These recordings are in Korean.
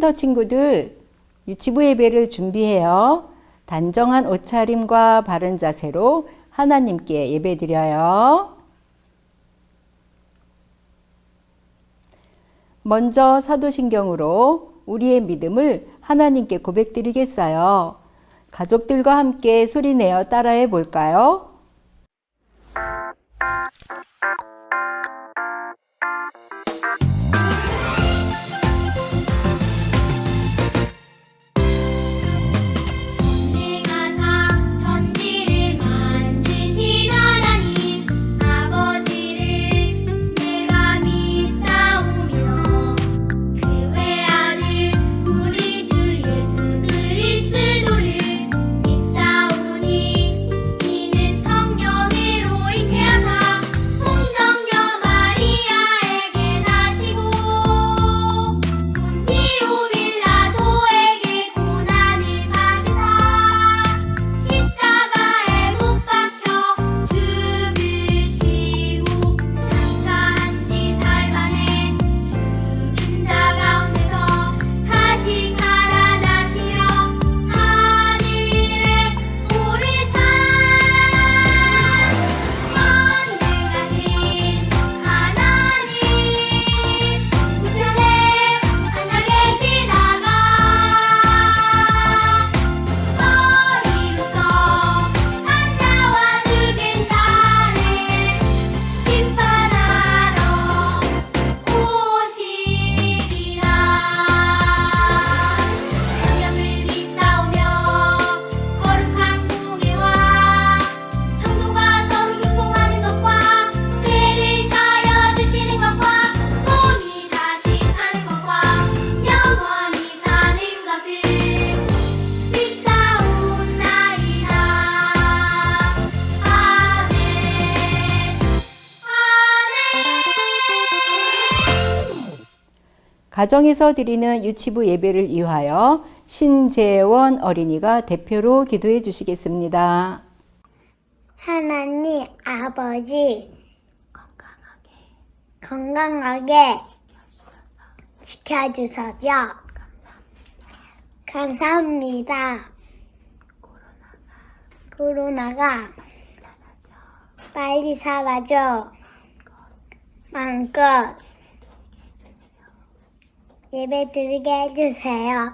킨더 친구들, 유치부 예배를 준비해요. 단정한 옷차림과 바른 자세로 하나님께 예배드려요. 먼저 사도신경으로 우리의 믿음을 하나님께 고백드리겠어요. 가족들과 함께 소리내어 따라해 볼까요? 가정에서 드리는 유치부 예배를 위하여 신재원 어린이가 대표로 기도해 주시겠습니다. 하나님 아버지 건강하게 지켜주셔서 감사합니다. 코로나가 빨리 사라져 마음껏 예배 드리게 해주세요.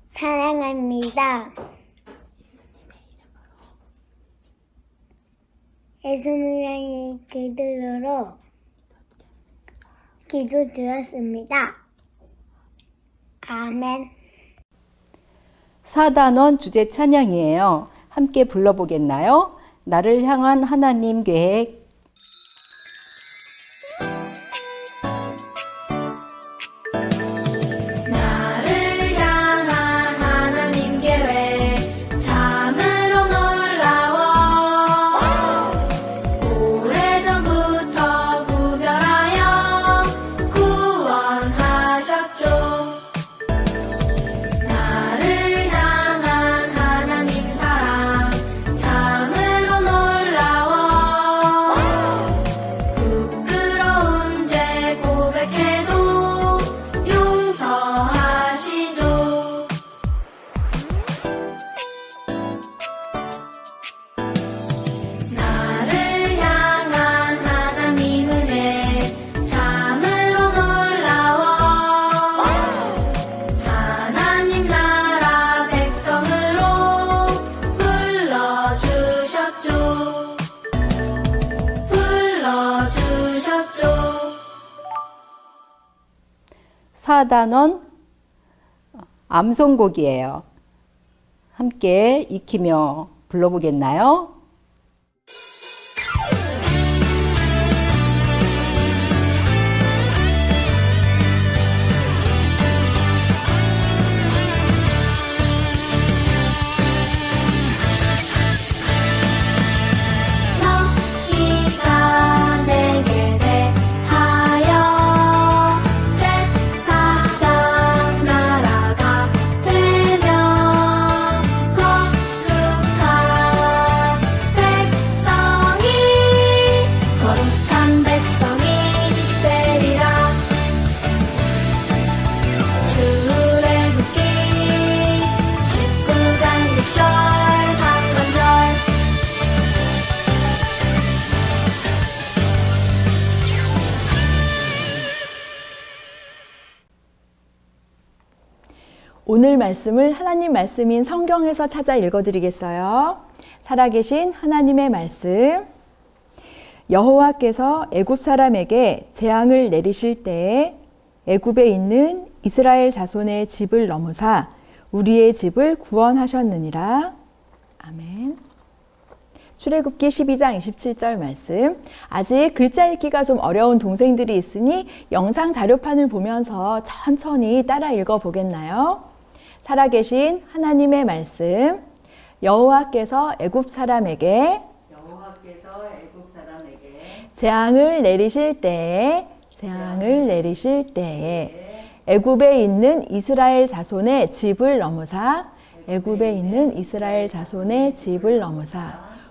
사랑합니다. 예수님의 기도로 기도드렸습니다. 아멘. 4단원 주제 찬양이에요. 함께 불러보겠나요? 나를 향한 하나님 계획. 사단원 암송곡이에요. 함께 익히며 불러보겠나요? 오늘 말씀을 하나님 말씀인 성경에서 찾아 읽어드리겠어요. 살아계신 하나님의 말씀. 여호와께서 애굽 사람에게 재앙을 내리실 때에 애굽에 있는 이스라엘 자손의 집을 넘으사 우리의 집을 구원하셨느니라. 아멘. 출애굽기 12장 27절 말씀. 아직 글자 읽기가 좀 어려운 동생들이 있으니 영상 자료판을 보면서 천천히 따라 읽어보겠나요? 살아계신 하나님의 말씀. 여호와께서 애굽 사람에게 재앙을 내리실 때에 애굽에 있는 이스라엘 자손의 집을 넘으사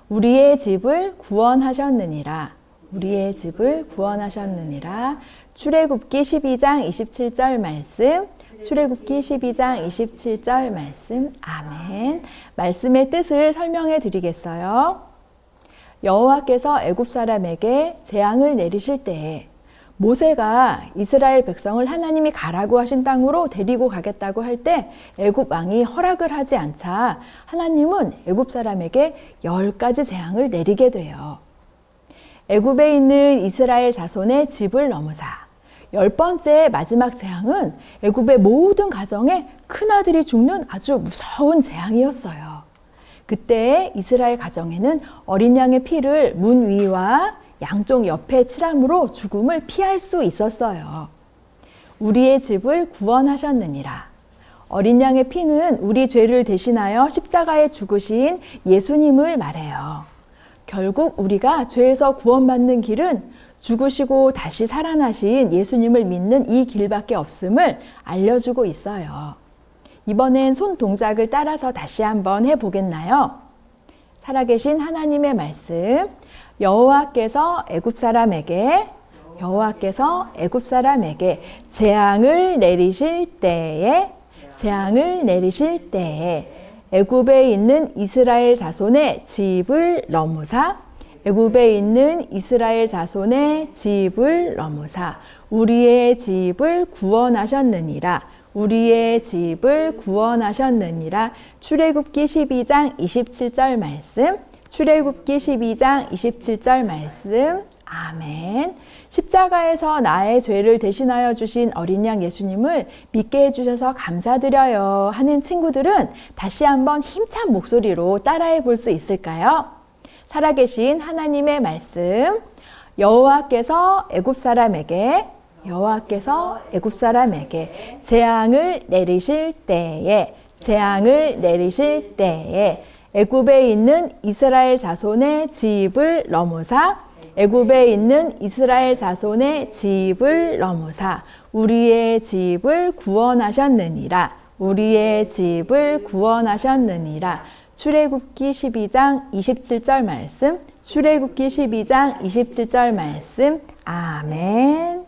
우리의 집을 구원하셨느니라. 출애굽기 12장 27절 말씀. 아멘. 말씀의 뜻을 설명해 드리겠어요. 여호와께서 애굽 사람에게 재앙을 내리실 때에 모세가 이스라엘 백성을 하나님이 가라고 하신 땅으로 데리고 가겠다고 할 때 애굽 왕이 허락을 하지 않자 하나님은 애굽 사람에게 10가지 재앙을 내리게 돼요. 애굽에 있는 이스라엘 자손의 집을 넘으사 10번째 마지막 재앙은 애굽의 모든 가정에 큰아들이 죽는 아주 무서운 재앙이었어요. 그때 이스라엘 가정에는 어린 양의 피를 문 위와 양쪽 옆에 칠함으로 죽음을 피할 수 있었어요. 우리의 집을 구원하셨느니라. 어린 양의 피는 우리 죄를 대신하여 십자가에 죽으신 예수님을 말해요. 결국 우리가 죄에서 구원받는 길은 죽으시고 다시 살아나신 예수님을 믿는 이 길밖에 없음을 알려주고 있어요. 이번엔 손 동작을 따라서 다시 한번 해보겠나요? 살아계신 하나님의 말씀. 여호와께서 애굽 사람에게 재앙을 내리실 때에 애굽에 있는 이스라엘 자손의 집을 넘으사 우리의 집을 구원하셨느니라. 출애굽기 12장 27절 말씀. 아멘. 십자가에서 나의 죄를 대신하여 주신 어린 양 예수님을 믿게 해주셔서 감사드려요 하는 친구들은 다시 한번 힘찬 목소리로 따라해 볼 수 있을까요? 살아계신 하나님의 말씀. 여호와께서 애굽 사람에게 재앙을 내리실 때에 애굽에 있는 이스라엘 자손의 집을 넘으사 우리의 집을 구원하셨느니라. 출애굽기 12장 27절 말씀. 아멘.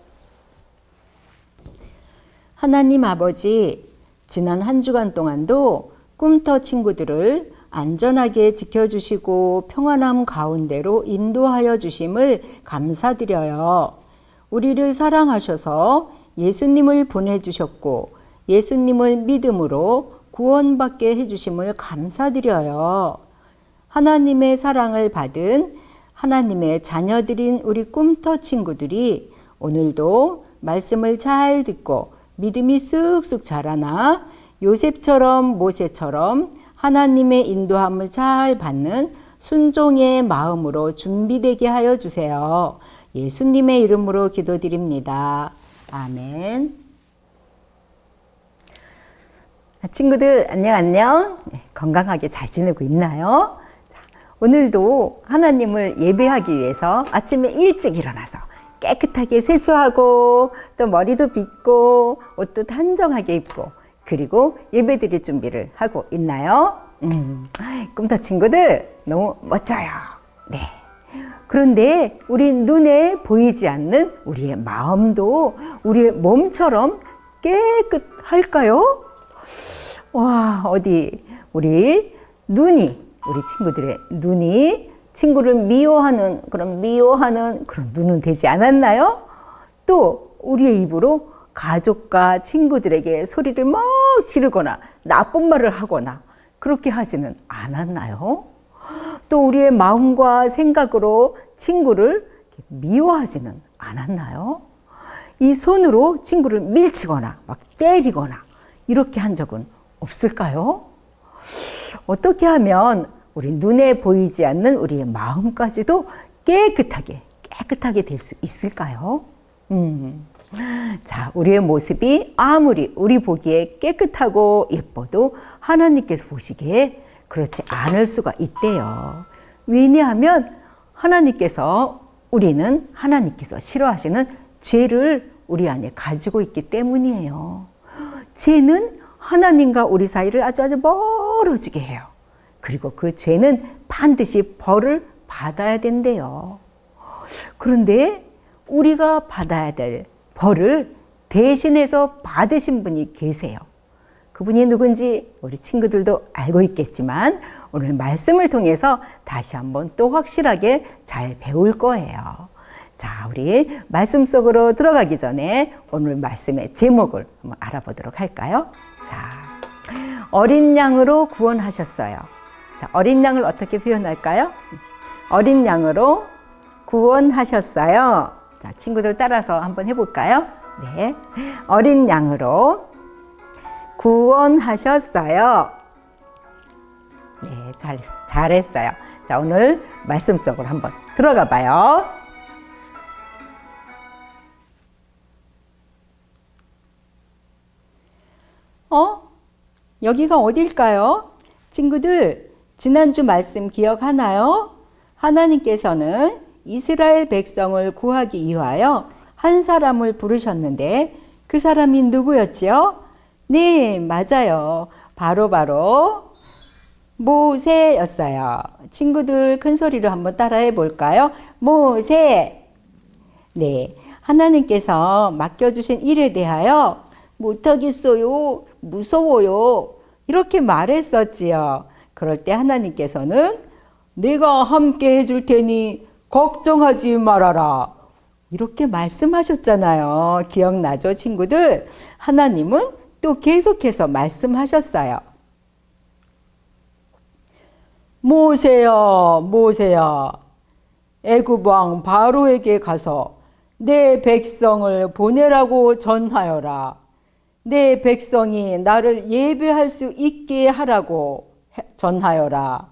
하나님 아버지, 지난 한 주간 동안도 꿈터 친구들을 안전하게 지켜주시고 평안함 가운데로 인도하여 주심을 감사드려요. 우리를 사랑하셔서 예수님을 보내주셨고 예수님을 믿음으로 구원받게 해주심을 감사드려요. 하나님의 사랑을 받은 하나님의 자녀들인 우리 꿈터 친구들이 오늘도 말씀을 잘 듣고 믿음이 쑥쑥 자라나 요셉처럼 모세처럼 하나님의 인도함을 잘 받는 순종의 마음으로 준비되게 하여 주세요. 예수님의 이름으로 기도드립니다. 아멘. 친구들 안녕. 건강하게 잘 지내고 있나요? 오늘도 하나님을 예배하기 위해서 아침에 일찍 일어나서 깨끗하게 세수하고 또 머리도 빗고 옷도 단정하게 입고 그리고 예배 드릴 준비를 하고 있나요? 꿈터 친구들 너무 멋져요. 네. 그런데 우리 눈에 보이지 않는 우리의 마음도 우리의 몸처럼 깨끗할까요? 와, 어디 우리 친구들의 눈이 친구를 미워하는 그런 눈은 되지 않았나요? 또 우리의 입으로 가족과 친구들에게 소리를 막 지르거나 나쁜 말을 하거나 그렇게 하지는 않았나요? 또 우리의 마음과 생각으로 친구를 미워하지는 않았나요? 이 손으로 친구를 밀치거나 막 때리거나 이렇게 한 적은 없을까요? 어떻게 하면 우리 눈에 보이지 않는 우리의 마음까지도 깨끗하게 될 수 있을까요? 자, 우리의 모습이 아무리 우리 보기에 깨끗하고 예뻐도 하나님께서 보시기에 그렇지 않을 수가 있대요. 왜냐하면 우리는 하나님께서 싫어하시는 죄를 우리 안에 가지고 있기 때문이에요. 죄는 하나님과 우리 사이를 아주 멀어지게 해요. 그리고 그 죄는 반드시 벌을 받아야 된대요. 그런데 우리가 받아야 될 벌을 대신해서 받으신 분이 계세요. 그분이 누군지 우리 친구들도 알고 있겠지만 오늘 말씀을 통해서 다시 한번 또 확실하게 잘 배울 거예요. 자, 우리 말씀 속으로 들어가기 전에 오늘 말씀의 제목을 한번 알아보도록 할까요? 자, 어린 양으로 구원하셨어요. 자, 어린 양을 어떻게 표현할까요? 어린 양으로 구원하셨어요. 자, 친구들 따라서 한번 해볼까요? 네, 어린 양으로 구원하셨어요. 네, 잘했어요. 자, 오늘 말씀 속으로 한번 들어가 봐요. 여기가 어딜까요? 친구들, 지난주 말씀 기억하나요? 하나님께서는 이스라엘 백성을 구하기 위하여 한 사람을 부르셨는데 그 사람이 누구였지요? 네, 맞아요. 바로 모세였어요. 친구들 큰 소리로 한번 따라해 볼까요? 모세. 네, 하나님께서 맡겨주신 일에 대하여 못하겠어요, 무서워요, 이렇게 말했었지요. 그럴 때 하나님께서는 내가 함께 해줄 테니 걱정하지 말아라, 이렇게 말씀하셨잖아요. 기억나죠, 친구들? 하나님은 또 계속해서 말씀하셨어요. 모세야, 모세야, 애굽 왕 바로에게 가서 내 백성을 보내라고 전하여라. 내 백성이 나를 예배할 수 있게 하라고 전하여라.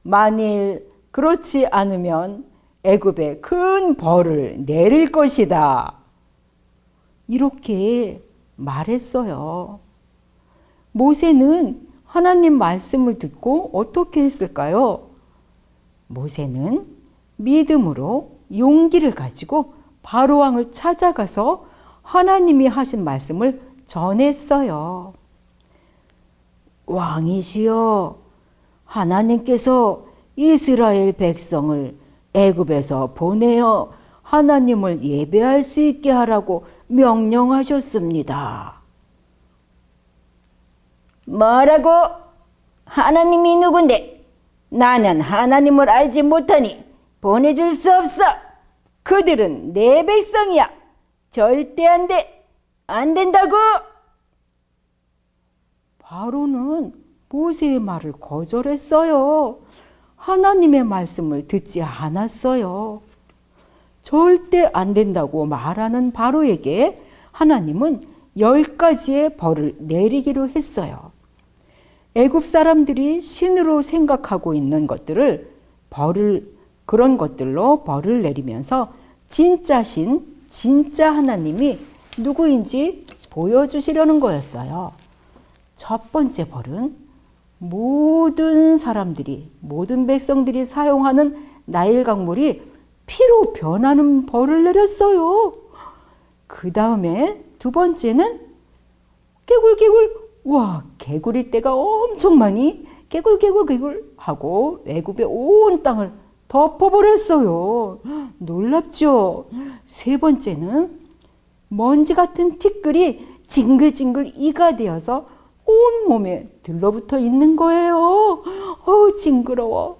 만일 그렇지 않으면 애굽에 큰 벌을 내릴 것이다. 이렇게 말했어요. 모세는 하나님 말씀을 듣고 어떻게 했을까요? 모세는 믿음으로 용기를 가지고 바로 왕을 찾아가서 하나님이 하신 말씀을 전했어요. 왕이시여, 하나님께서 이스라엘 백성을 애굽에서 보내어 하나님을 예배할 수 있게 하라고 명령하셨습니다. 뭐라고? 하나님이 누군데? 나는 하나님을 알지 못하니 보내줄 수 없어. 그들은 내 백성이야. 절대 안 돼. 안 된다고. 바로는 모세의 말을 거절했어요. 하나님의 말씀을 듣지 않았어요. 절대 안 된다고 말하는 바로에게 하나님은 10가지의 벌을 내리기로 했어요. 애굽 사람들이 신으로 생각하고 있는 것들을 그런 것들로 벌을 내리면서 진짜 신, 진짜 하나님이 누구인지 보여주시려는 거였어요. 첫 번째 벌은 모든 백성들이 사용하는 나일 강물이 피로 변하는 벌을 내렸어요. 그 다음에 두 번째는 개구리 떼가 엄청 많이 개굴 하고 애굽의 온 땅을 덮어버렸어요. 놀랍죠? 세 번째는 먼지 같은 티끌이 징글징글 이가 되어서 온몸에 들러붙어 있는 거예요. 징그러워.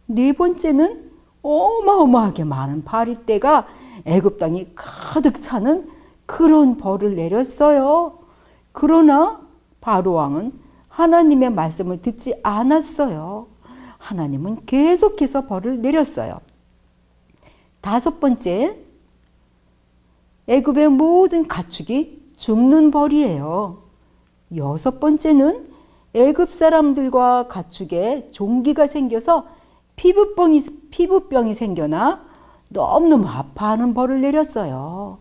네 번째는 어마어마하게 많은 바리떼가 애굽 땅이 가득 차는 그런 벌을 내렸어요. 그러나 바로 왕은 하나님의 말씀을 듣지 않았어요. 하나님은 계속해서 벌을 내렸어요. 5번째, 애굽의 모든 가축이 죽는 벌이에요. 6번째는 애굽 사람들과 가축에 종기가 생겨서 피부병이 생겨나 너무너무 아파하는 벌을 내렸어요.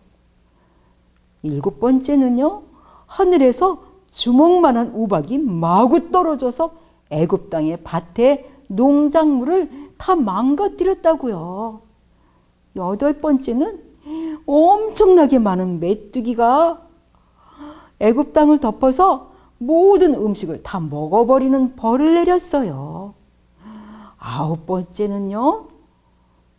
7번째는요, 하늘에서 주먹만한 우박이 마구 떨어져서 애굽 땅의 밭에 농작물을 다 망가뜨렸다고요. 8번째는 엄청나게 많은 메뚜기가 애굽 땅을 덮어서 모든 음식을 다 먹어버리는 벌을 내렸어요. 9번째는요,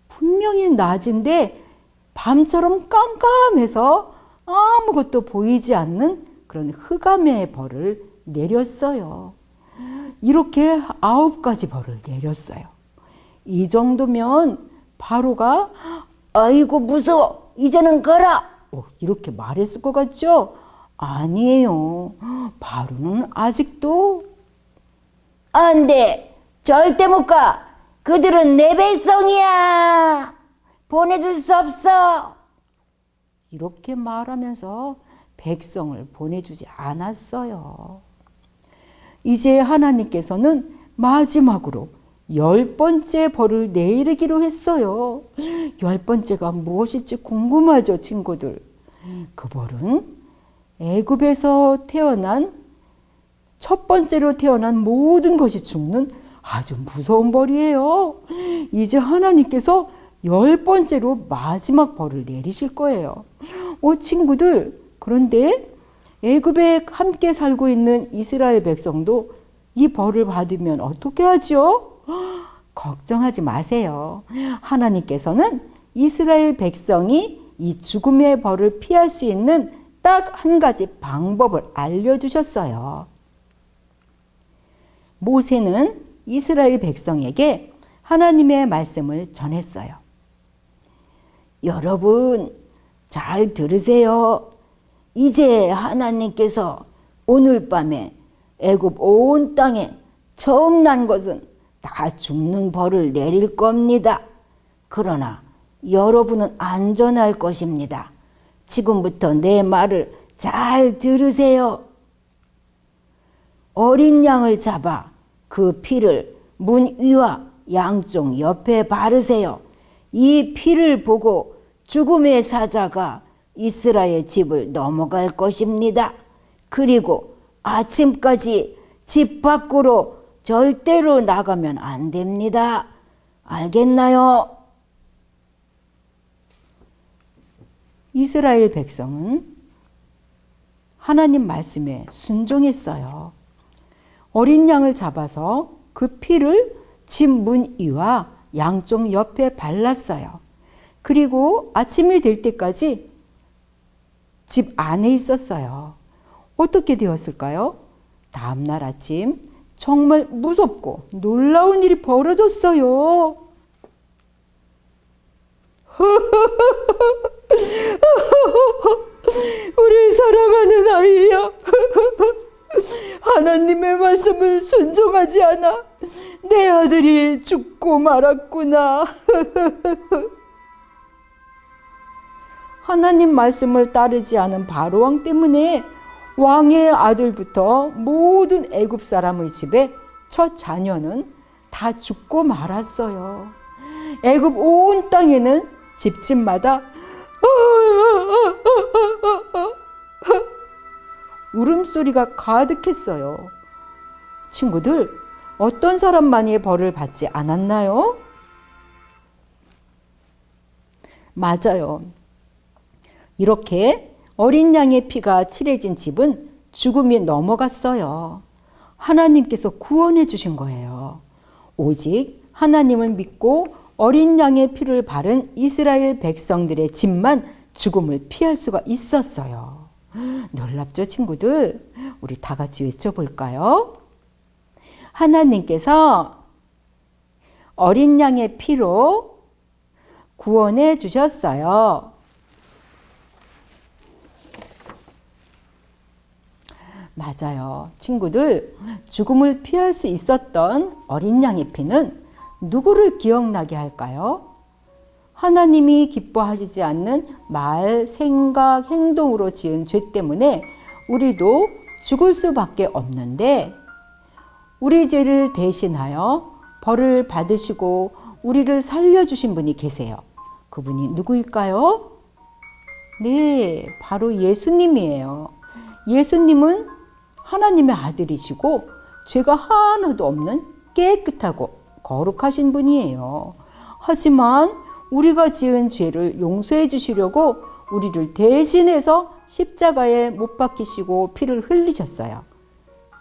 분명히 낮인데 밤처럼 깜깜해서 아무것도 보이지 않는 그런 흑암의 벌을 내렸어요. 이렇게 9가지 벌을 내렸어요. 이 정도면 바로가 아이고 무서워 이제는 가라 이렇게 말했을 것 같죠? 아니에요. 바로는 아직도 안 돼. 절대 못 가. 그들은 내 백성이야. 보내줄 수 없어. 이렇게 말하면서 백성을 보내주지 않았어요. 이제 하나님께서는 마지막으로 10번째 벌을 내리기로 했어요. 10번째가 무엇일지 궁금하죠, 친구들? 그 벌은 애굽에서 태어난 첫 번째로 태어난 모든 것이 죽는 아주 무서운 벌이에요. 이제 하나님께서 10번째로 마지막 벌을 내리실 거예요. 친구들, 그런데 애굽에 함께 살고 있는 이스라엘 백성도 이 벌을 받으면 어떻게 하죠? 걱정하지 마세요. 하나님께서는 이스라엘 백성이 이 죽음의 벌을 피할 수 있는 딱 한 가지 방법을 알려주셨어요. 모세는 이스라엘 백성에게 하나님의 말씀을 전했어요. 여러분, 잘 들으세요. 이제 하나님께서 오늘 밤에 애굽 온 땅에 처음 난 것은 다 죽는 벌을 내릴 겁니다. 그러나 여러분은 안전할 것입니다. 지금부터 내 말을 잘 들으세요. 어린 양을 잡아 그 피를 문 위와 양쪽 옆에 바르세요. 이 피를 보고 죽음의 사자가 이스라엘 집을 넘어갈 것입니다. 그리고 아침까지 집 밖으로 절대로 나가면 안 됩니다. 알겠나요? 이스라엘 백성은 하나님 말씀에 순종했어요. 어린 양을 잡아서 그 피를 집 문 위와 양쪽 옆에 발랐어요. 그리고 아침이 될 때까지 집 안에 있었어요. 어떻게 되었을까요? 다음날 아침 정말 무섭고 놀라운 일이 벌어졌어요. 우리 사랑하는 아이야. 하나님의 말씀을 순종하지 않아 내 아들이 죽고 말았구나. 하나님 말씀을 따르지 않은 바로왕 때문에 왕의 아들부터 모든 애굽 사람의 집에 첫 자녀는 다 죽고 말았어요. 애굽 온 땅에는 집집마다 울음소리가 가득했어요. 친구들, 어떤 사람만이 벌을 받지 않았나요? 맞아요. 이렇게 어린 양의 피가 칠해진 집은 죽음이 넘어갔어요. 하나님께서 구원해 주신 거예요. 오직 하나님을 믿고 어린 양의 피를 바른 이스라엘 백성들의 집만 죽음을 피할 수가 있었어요. 놀랍죠, 친구들? 우리 다 같이 외쳐볼까요? 하나님께서 어린 양의 피로 구원해 주셨어요. 맞아요. 친구들, 죽음을 피할 수 있었던 어린 양의 피는 누구를 기억나게 할까요? 하나님이 기뻐하시지 않는 말, 생각, 행동으로 지은 죄 때문에 우리도 죽을 수밖에 없는데 우리 죄를 대신하여 벌을 받으시고 우리를 살려주신 분이 계세요. 그분이 누구일까요? 네, 바로 예수님이에요. 예수님은 하나님의 아들이시고 죄가 하나도 없는 깨끗하고 거룩하신 분이에요. 하지만 우리가 지은 죄를 용서해 주시려고 우리를 대신해서 십자가에 못 박히시고 피를 흘리셨어요.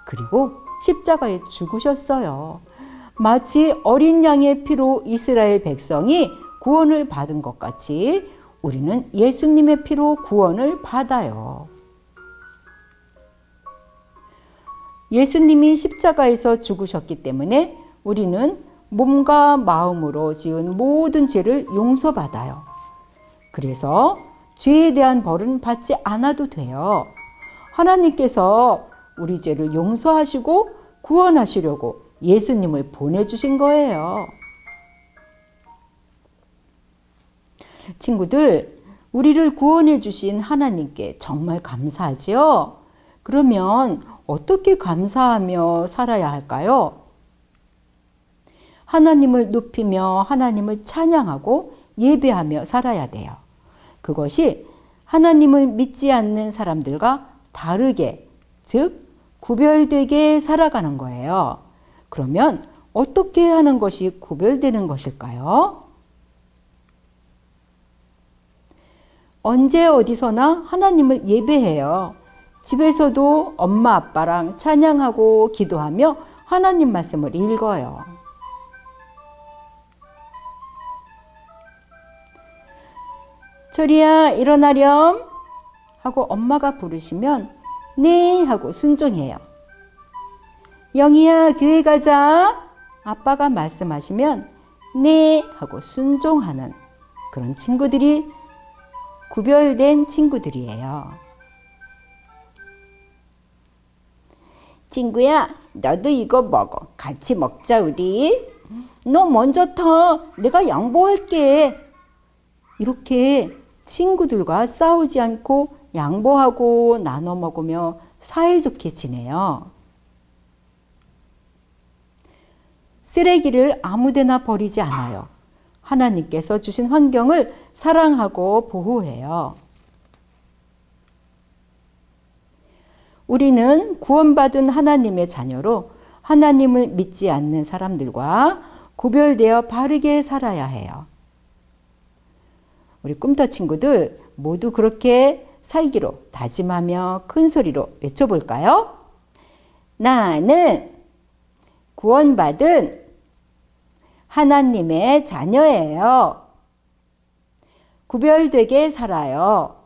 그리고 십자가에 죽으셨어요. 마치 어린 양의 피로 이스라엘 백성이 구원을 받은 것 같이 우리는 예수님의 피로 구원을 받아요. 예수님이 십자가에서 죽으셨기 때문에 우리는 몸과 마음으로 지은 모든 죄를 용서받아요. 그래서 죄에 대한 벌은 받지 않아도 돼요. 하나님께서 우리 죄를 용서하시고 구원하시려고 예수님을 보내주신 거예요. 친구들, 우리를 구원해 주신 하나님께 정말 감사하지요? 그러면 어떻게 감사하며 살아야 할까요? 하나님을 높이며 하나님을 찬양하고 예배하며 살아야 돼요. 그것이 하나님을 믿지 않는 사람들과 다르게, 즉 구별되게 살아가는 거예요. 그러면 어떻게 하는 것이 구별되는 것일까요? 언제 어디서나 하나님을 예배해요. 집에서도 엄마 아빠랑 찬양하고 기도하며 하나님 말씀을 읽어요. 철이야 일어나렴 하고 엄마가 부르시면 네 하고 순종해요. 영희야 교회 가자 아빠가 말씀하시면 네 하고 순종하는 그런 친구들이 구별된 친구들이에요. 친구야 너도 이거 먹어. 같이 먹자 우리. 너 먼저 타. 내가 양보할게. 이렇게 친구들과 싸우지 않고 양보하고 나눠 먹으며 사이좋게 지내요. 쓰레기를 아무데나 버리지 않아요. 하나님께서 주신 환경을 사랑하고 보호해요. 우리는 구원받은 하나님의 자녀로 하나님을 믿지 않는 사람들과 구별되어 바르게 살아야 해요. 우리 꿈터 친구들 모두 그렇게 살기로 다짐하며 큰 소리로 외쳐볼까요? 나는 구원받은 하나님의 자녀예요. 구별되게 살아요.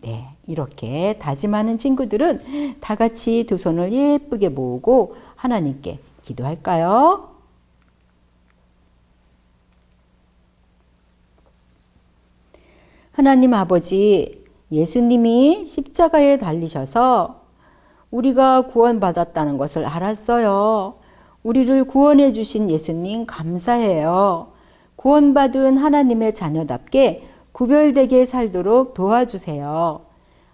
네, 이렇게 다짐하는 친구들은 다 같이 두 손을 예쁘게 모으고 하나님께 기도할까요? 하나님 아버지, 예수님이 십자가에 달리셔서 우리가 구원받았다는 것을 알았어요. 우리를 구원해 주신 예수님 감사해요. 구원받은 하나님의 자녀답게 구별되게 살도록 도와주세요.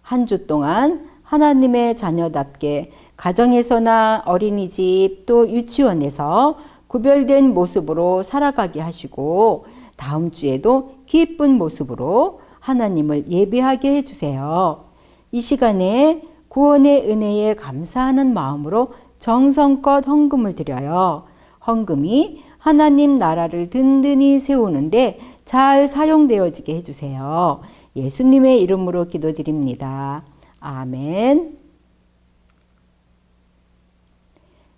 한 주 동안 하나님의 자녀답게 가정에서나 어린이집 또 유치원에서 구별된 모습으로 살아가게 하시고 다음 주에도 기쁜 모습으로 하나님을 예배하게 해주세요. 이 시간에 구원의 은혜에 감사하는 마음으로 정성껏 헌금을 드려요. 헌금이 하나님 나라를 든든히 세우는데 잘 사용되어지게 해주세요. 예수님의 이름으로 기도드립니다. 아멘.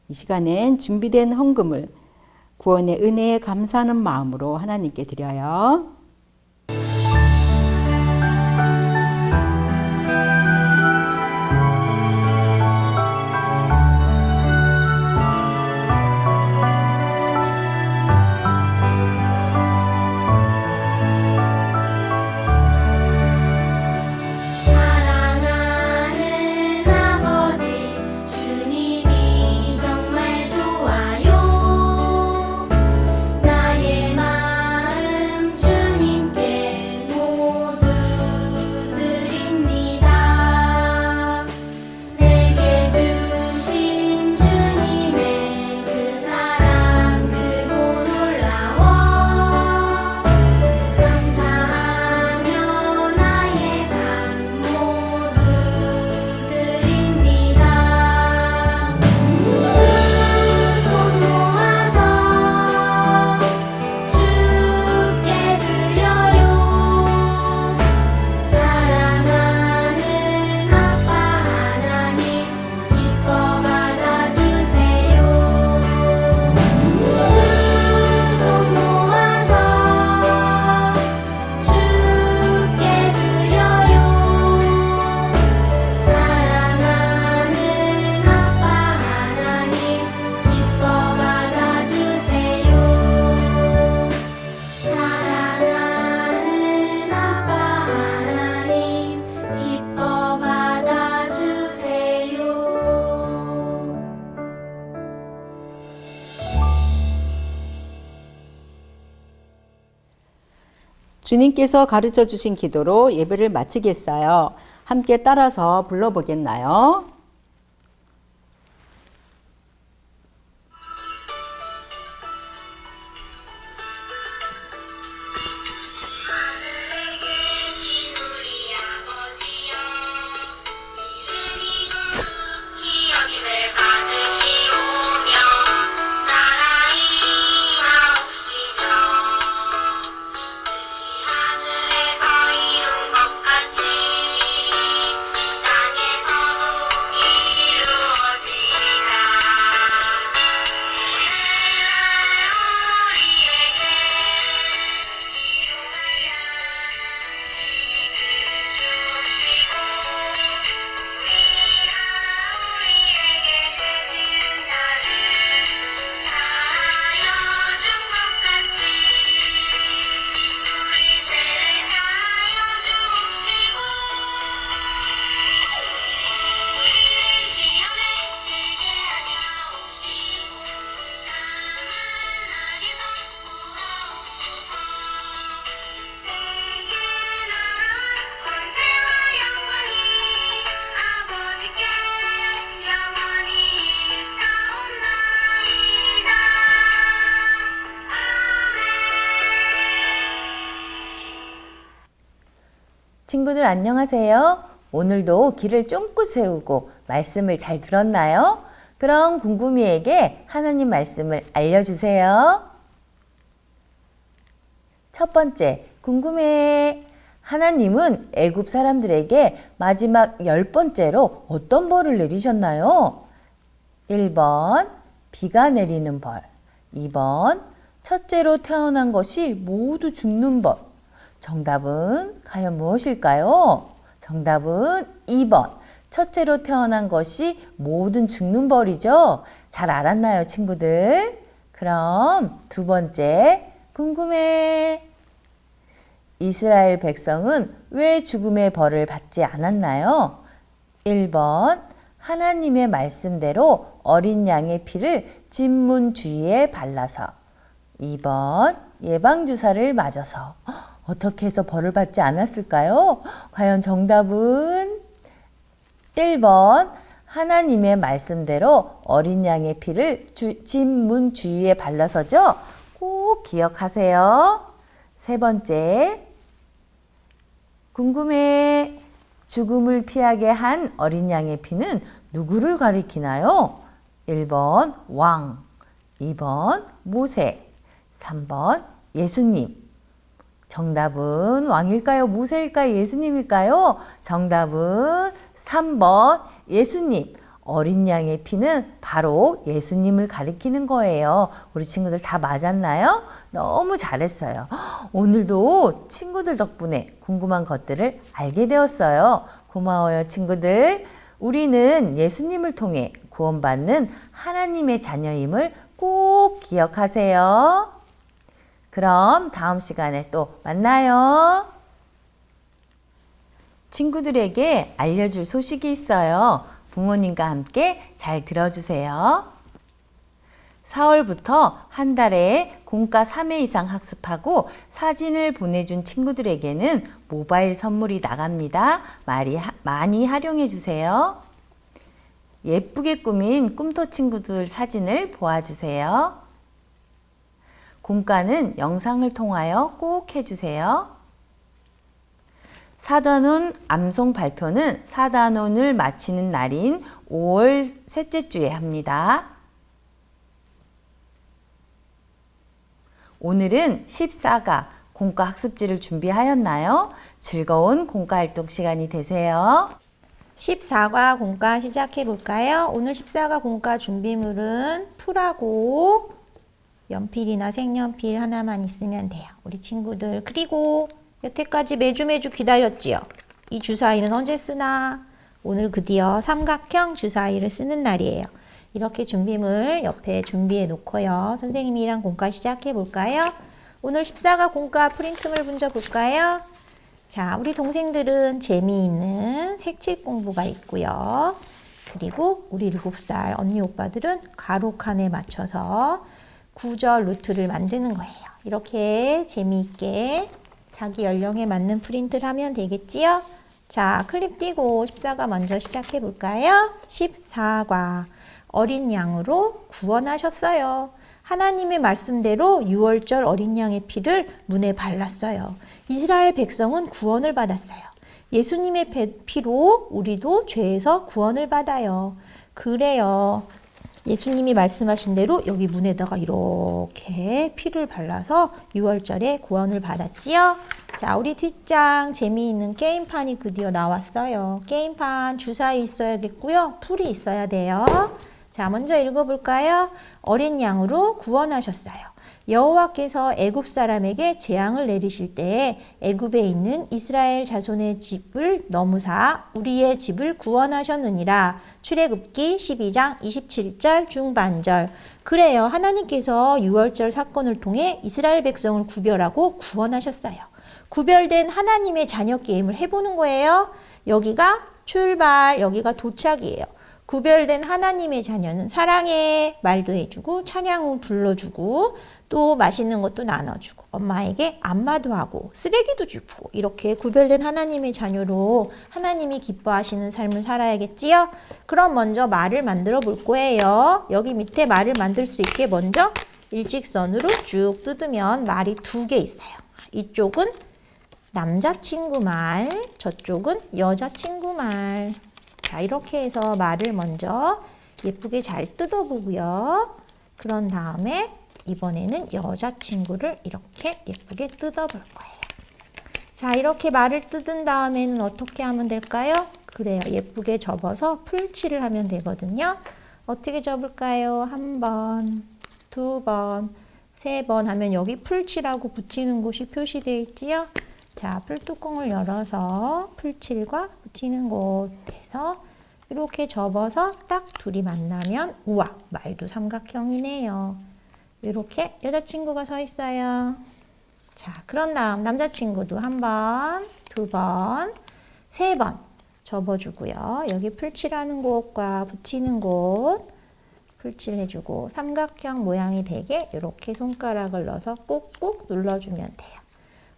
이 시간엔 준비된 헌금을 구원의 은혜에 감사하는 마음으로 하나님께 드려요. 사랑하는 주님께서 가르쳐 주신 기도로 예배를 마치겠어요. 함께 따라서 불러보겠나요? 친구들 안녕하세요. 오늘도 길을 쫑긋 세우고 말씀을 잘 들었나요? 그럼 궁금이에게 하나님 말씀을 알려주세요. 첫 번째, 궁금해. 하나님은 애굽 사람들에게 마지막 10번째로 어떤 벌을 내리셨나요? 1번, 비가 내리는 벌. 2번, 첫째로 태어난 것이 모두 죽는 벌. 정답은 과연 무엇일까요? 정답은 2번. 첫째로 태어난 것이 모든 죽는 벌이죠. 잘 알았나요, 친구들? 그럼 두 번째, 궁금해. 이스라엘 백성은 왜 죽음의 벌을 받지 않았나요? 1번, 하나님의 말씀대로 어린 양의 피를 진문 주위에 발라서. 2번, 예방주사를 맞아서. 어떻게 해서 벌을 받지 않았을까요? 과연 정답은 1번, 하나님의 말씀대로 어린 양의 피를 진문 주위에 발라서죠. 꼭 기억하세요. 세 번째, 궁금해. 죽음을 피하게 한 어린 양의 피는 누구를 가리키나요? 1번 왕, 2번 모세, 3번 예수님. 정답은 왕일까요? 모세일까요? 예수님일까요? 정답은 3번 예수님. 어린 양의 피는 바로 예수님을 가리키는 거예요. 우리 친구들 다 맞았나요? 너무 잘했어요. 오늘도 친구들 덕분에 궁금한 것들을 알게 되었어요. 고마워요, 친구들. 우리는 예수님을 통해 구원받는 하나님의 자녀임을 꼭 기억하세요. 그럼 다음 시간에 또 만나요. 친구들에게 알려줄 소식이 있어요. 부모님과 함께 잘 들어주세요. 4월부터 한 달에 공과 3회 이상 학습하고 사진을 보내준 친구들에게는 모바일 선물이 나갑니다. 많이 활용해 주세요. 예쁘게 꾸민 꿈토 친구들 사진을 보아주세요. 공과는 영상을 통하여 꼭 해주세요. 4단원 암송 발표는 4단원을 마치는 날인 5월 셋째 주에 합니다. 오늘은 14가 공과 학습지를 준비하였나요? 즐거운 공과 활동 시간이 되세요. 14과 공과 시작해 볼까요? 오늘 14과 공과 준비물은 풀하고 연필이나 색연필 하나만 있으면 돼요. 우리 친구들. 그리고 여태까지 매주 기다렸지요? 이 주사위는 언제 쓰나? 오늘 드디어 삼각형 주사위를 쓰는 날이에요. 이렇게 준비물 옆에 준비해 놓고요. 선생님이랑 공과 시작해 볼까요? 오늘 14가 공과 프린트물 분져 볼까요? 자, 우리 동생들은 재미있는 색칠 공부가 있고요. 그리고 우리 7살 언니 오빠들은 가로 칸에 맞춰서 구절 루트를 만드는 거예요. 이렇게 재미있게 자기 연령에 맞는 프린트를 하면 되겠지요? 자, 클립 띄고 14과 먼저 시작해 볼까요? 14과 어린 양으로 구원하셨어요. 하나님의 말씀대로 유월절 어린 양의 피를 문에 발랐어요. 이스라엘 백성은 구원을 받았어요. 예수님의 피로 우리도 죄에서 구원을 받아요. 그래요. 예수님이 말씀하신 대로 여기 문에다가 이렇게 피를 발라서 유월절에 구원을 받았지요. 자, 우리 뒷장 재미있는 게임판이 드디어 나왔어요. 게임판 주사위 있어야겠고요. 풀이 있어야 돼요. 자, 먼저 읽어볼까요? 어린 양으로 구원하셨어요. 여호와께서 애굽 사람에게 재앙을 내리실 때에 애굽에 있는 이스라엘 자손의 집을 넘으사 우리의 집을 구원하셨느니라. 출애굽기 12장 27절 중반절. 그래요. 하나님께서 유월절 사건을 통해 이스라엘 백성을 구별하고 구원하셨어요. 구별된 하나님의 자녀 게임을 해보는 거예요. 여기가 출발, 여기가 도착이에요. 구별된 하나님의 자녀는 사랑해 말도 해주고 찬양을 불러주고 또 맛있는 것도 나눠주고 엄마에게 안마도 하고 쓰레기도 주고 이렇게 구별된 하나님의 자녀로 하나님이 기뻐하시는 삶을 살아야겠지요? 그럼 먼저 말을 만들어 볼 거예요. 여기 밑에 말을 만들 수 있게 먼저 일직선으로 쭉 뜯으면 말이 2개 있어요. 이쪽은 남자친구 말, 저쪽은 여자친구 말. 자, 이렇게 해서 말을 먼저 예쁘게 잘 뜯어보고요. 그런 다음에 이번에는 여자친구를 이렇게 예쁘게 뜯어볼 거예요. 자, 이렇게 말을 뜯은 다음에는 어떻게 하면 될까요? 그래요. 예쁘게 접어서 풀칠을 하면 되거든요. 어떻게 접을까요? 1번, 2번, 3번 하면 여기 풀칠하고 붙이는 곳이 표시되어 있지요? 자, 풀뚜껑을 열어서 풀칠과 붙이는 곳에서 이렇게 접어서 딱 둘이 만나면 우와, 말도 삼각형이네요. 이렇게 여자친구가 서 있어요. 자, 그런 다음 남자친구도 1번, 2번, 3번 접어주고요. 여기 풀칠하는 곳과 붙이는 곳 풀칠해주고 삼각형 모양이 되게 이렇게 손가락을 넣어서 꾹꾹 눌러주면 돼요.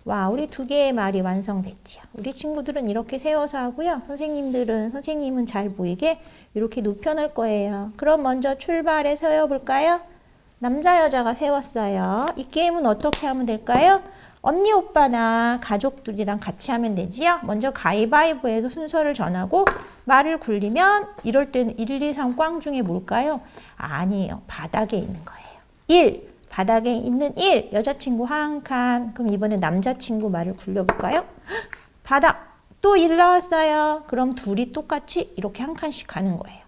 와, 우리 2개의 말이 완성됐지요. 우리 친구들은 이렇게 세워서 하고요. 선생님은 잘 보이게 이렇게 눕혀놓을 거예요. 그럼 먼저 출발해 세워볼까요? 남자, 여자가 세웠어요. 이 게임은 어떻게 하면 될까요? 언니, 오빠나 가족들이랑 같이 하면 되지요. 먼저 가위바위보에서 순서를 정하고 말을 굴리면 이럴 때는 1, 2, 3 꽝 중에 뭘까요? 아니에요. 바닥에 있는 거예요. 1. 바닥에 있는 1. 여자친구 한 칸. 그럼 이번에 남자친구 말을 굴려볼까요? 바닥. 또 1 나왔어요. 그럼 둘이 똑같이 이렇게 한 칸씩 가는 거예요.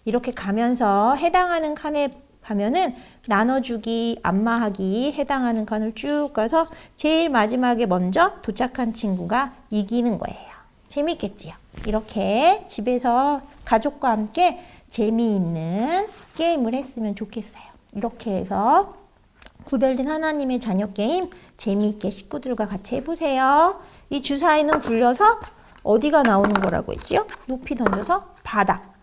이렇게 가면서 해당하는 칸에 하면은 나눠주기, 안마하기 해당하는 칸을 쭉 가서 제일 마지막에 먼저 도착한 친구가 이기는 거예요. 재밌겠지요? 이렇게 집에서 가족과 함께 재미있는 게임을 했으면 좋겠어요. 이렇게 해서 구별된 하나님의 자녀 게임 재미있게 식구들과 같이 해보세요. 이 주사위는 굴려서 어디가 나오는 거라고 했지요? 높이 던져서 바닥.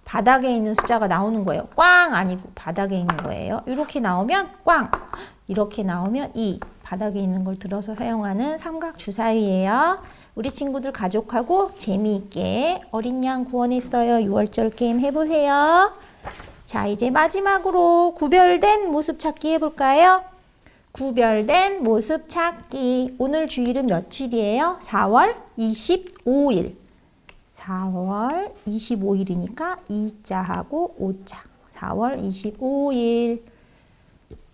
바닥에 있는 숫자가 나오는 거예요. 꽝 아니고 바닥에 있는 거예요. 이렇게 나오면 꽝, 이렇게 나오면 2. 바닥에 있는 걸 들어서 사용하는 삼각 주사위예요. 우리 친구들 가족하고 재미있게 어린 양 구원했어요. 6월절 게임 해보세요. 자, 이제 마지막으로 구별된 모습 찾기 해볼까요? 구별된 모습 찾기. 오늘 주일은 며칠이에요? 4월 25일. 4월 25일이니까 2자하고 5자. 4월 25일.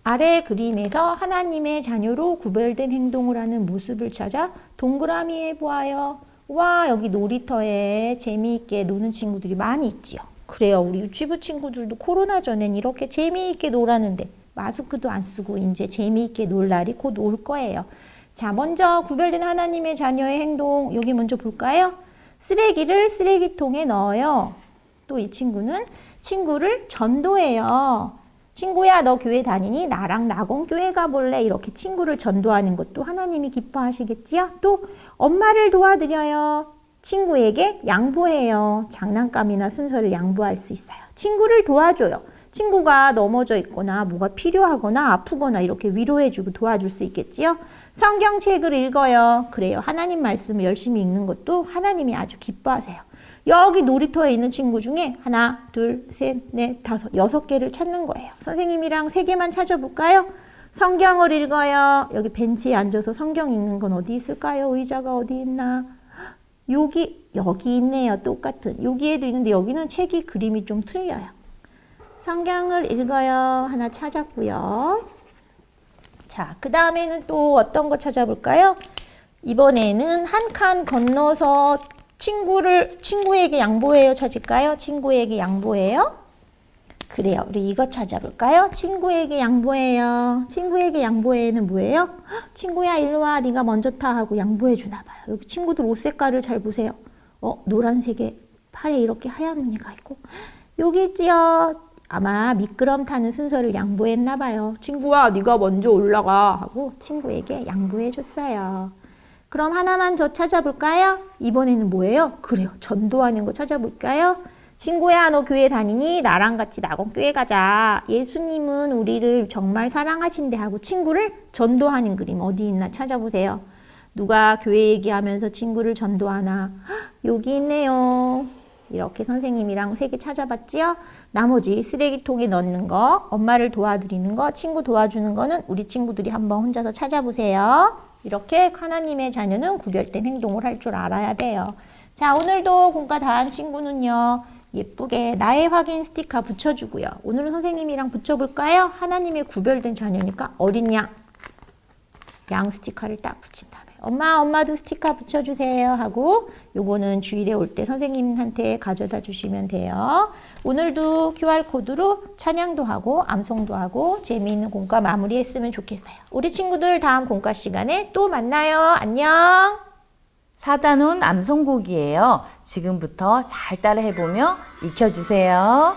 아래 그림에서 하나님의 자녀로 구별된 행동을 하는 모습을 찾아 동그라미 해보아요. 와, 여기 놀이터에 재미있게 노는 친구들이 많이 있지요. 그래요. 우리 유치부 친구들도 코로나 전엔 이렇게 재미있게 놀았는데 마스크도 안 쓰고 이제 재미있게 놀 날이 곧 올 거예요. 자, 먼저 구별된 하나님의 자녀의 행동 여기 먼저 볼까요? 쓰레기를 쓰레기통에 넣어요. 또 이 친구는 친구를 전도해요. 친구야, 너 교회 다니니? 나랑 나공교회 가볼래? 이렇게 친구를 전도하는 것도 하나님이 기뻐하시겠지요? 또 엄마를 도와드려요. 친구에게 양보해요. 장난감이나 순서를 양보할 수 있어요. 친구를 도와줘요. 친구가 넘어져 있거나 뭐가 필요하거나 아프거나 이렇게 위로해주고 도와줄 수 있겠지요. 성경책을 읽어요. 그래요. 하나님 말씀을 열심히 읽는 것도 하나님이 아주 기뻐하세요. 여기 놀이터에 있는 친구 중에 하나, 둘, 셋, 넷, 다섯, 6개를 찾는 거예요. 선생님이랑 3개만 찾아볼까요? 성경을 읽어요. 여기 벤치에 앉아서 성경 읽는 건 어디 있을까요? 의자가 어디 있나? 여기 있네요. 똑같은. 여기에도 있는데 여기는 책이 그림이 좀 틀려요. 성경을 읽어요. 하나 찾았고요. 자, 그 다음에는 또 어떤 거 찾아볼까요? 이번에는 한 칸 건너서 친구에게 양보해요 찾을까요? 친구에게 양보해요? 그래요. 우리 이거 찾아볼까요? 친구에게 양보해요. 친구에게 양보해는 뭐예요? 친구야 일로 와. 네가 먼저 타 하고 양보해 주나 봐요. 여기 친구들 옷 색깔을 잘 보세요. 노란색에 팔에 이렇게 하얀 무늬가 있고 여기 있지요. 아마 미끄럼 타는 순서를 양보했나 봐요. 친구야 네가 먼저 올라가 하고 친구에게 양보해 줬어요. 그럼 하나만 더 찾아볼까요? 이번에는 뭐예요? 그래요. 전도하는 거 찾아볼까요? 친구야 너 교회 다니니? 나랑 같이 낙원교회 가자. 예수님은 우리를 정말 사랑하신대 하고 친구를 전도하는 그림 어디 있나 찾아보세요. 누가 교회 얘기하면서 친구를 전도하나? 여기 있네요. 이렇게 선생님이랑 3개 찾아봤지요? 나머지 쓰레기통에 넣는 거, 엄마를 도와드리는 거, 친구 도와주는 거는 우리 친구들이 한번 혼자서 찾아보세요. 이렇게 하나님의 자녀는 구별된 행동을 할 줄 알아야 돼요. 자, 오늘도 공과 다 한 친구는요. 예쁘게 나의 확인 스티커 붙여주고요. 오늘은 선생님이랑 붙여볼까요? 하나님의 구별된 자녀니까 어린 양 스티커를 딱 붙인 다음에 엄마도 스티커 붙여주세요 하고 요거는 주일에 올 때 선생님한테 가져다 주시면 돼요. 오늘도 QR코드로 찬양도 하고 암송도 하고 재미있는 공과 마무리했으면 좋겠어요. 우리 친구들 다음 공과 시간에 또 만나요. 안녕. 사다 놓은 암송곡이에요. 지금부터 잘 따라해보며 익혀주세요.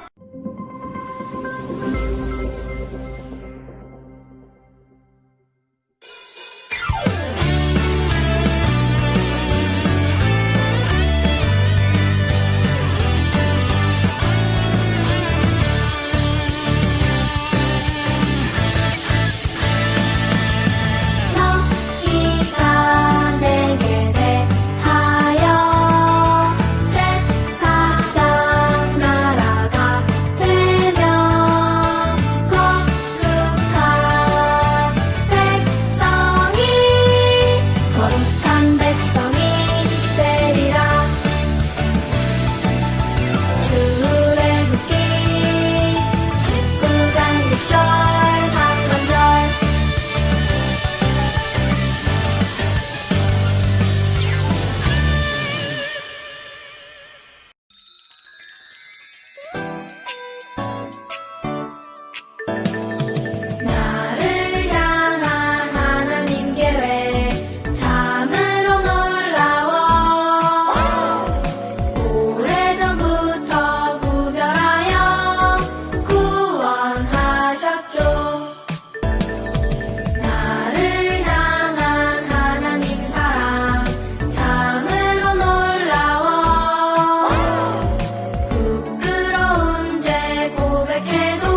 너희가 내게 대하여 제사장 나라가 되며 거룩한 백성이 되리라. 출애굽기 19장 6절 상반절. 나를 향한 하나님 계획 참으로 놀라워. 오래전부터 구별하여 구원하셨죠. 나를 향한 하나님 사랑 참으로 놀라워. 부끄러운 죄 고백해도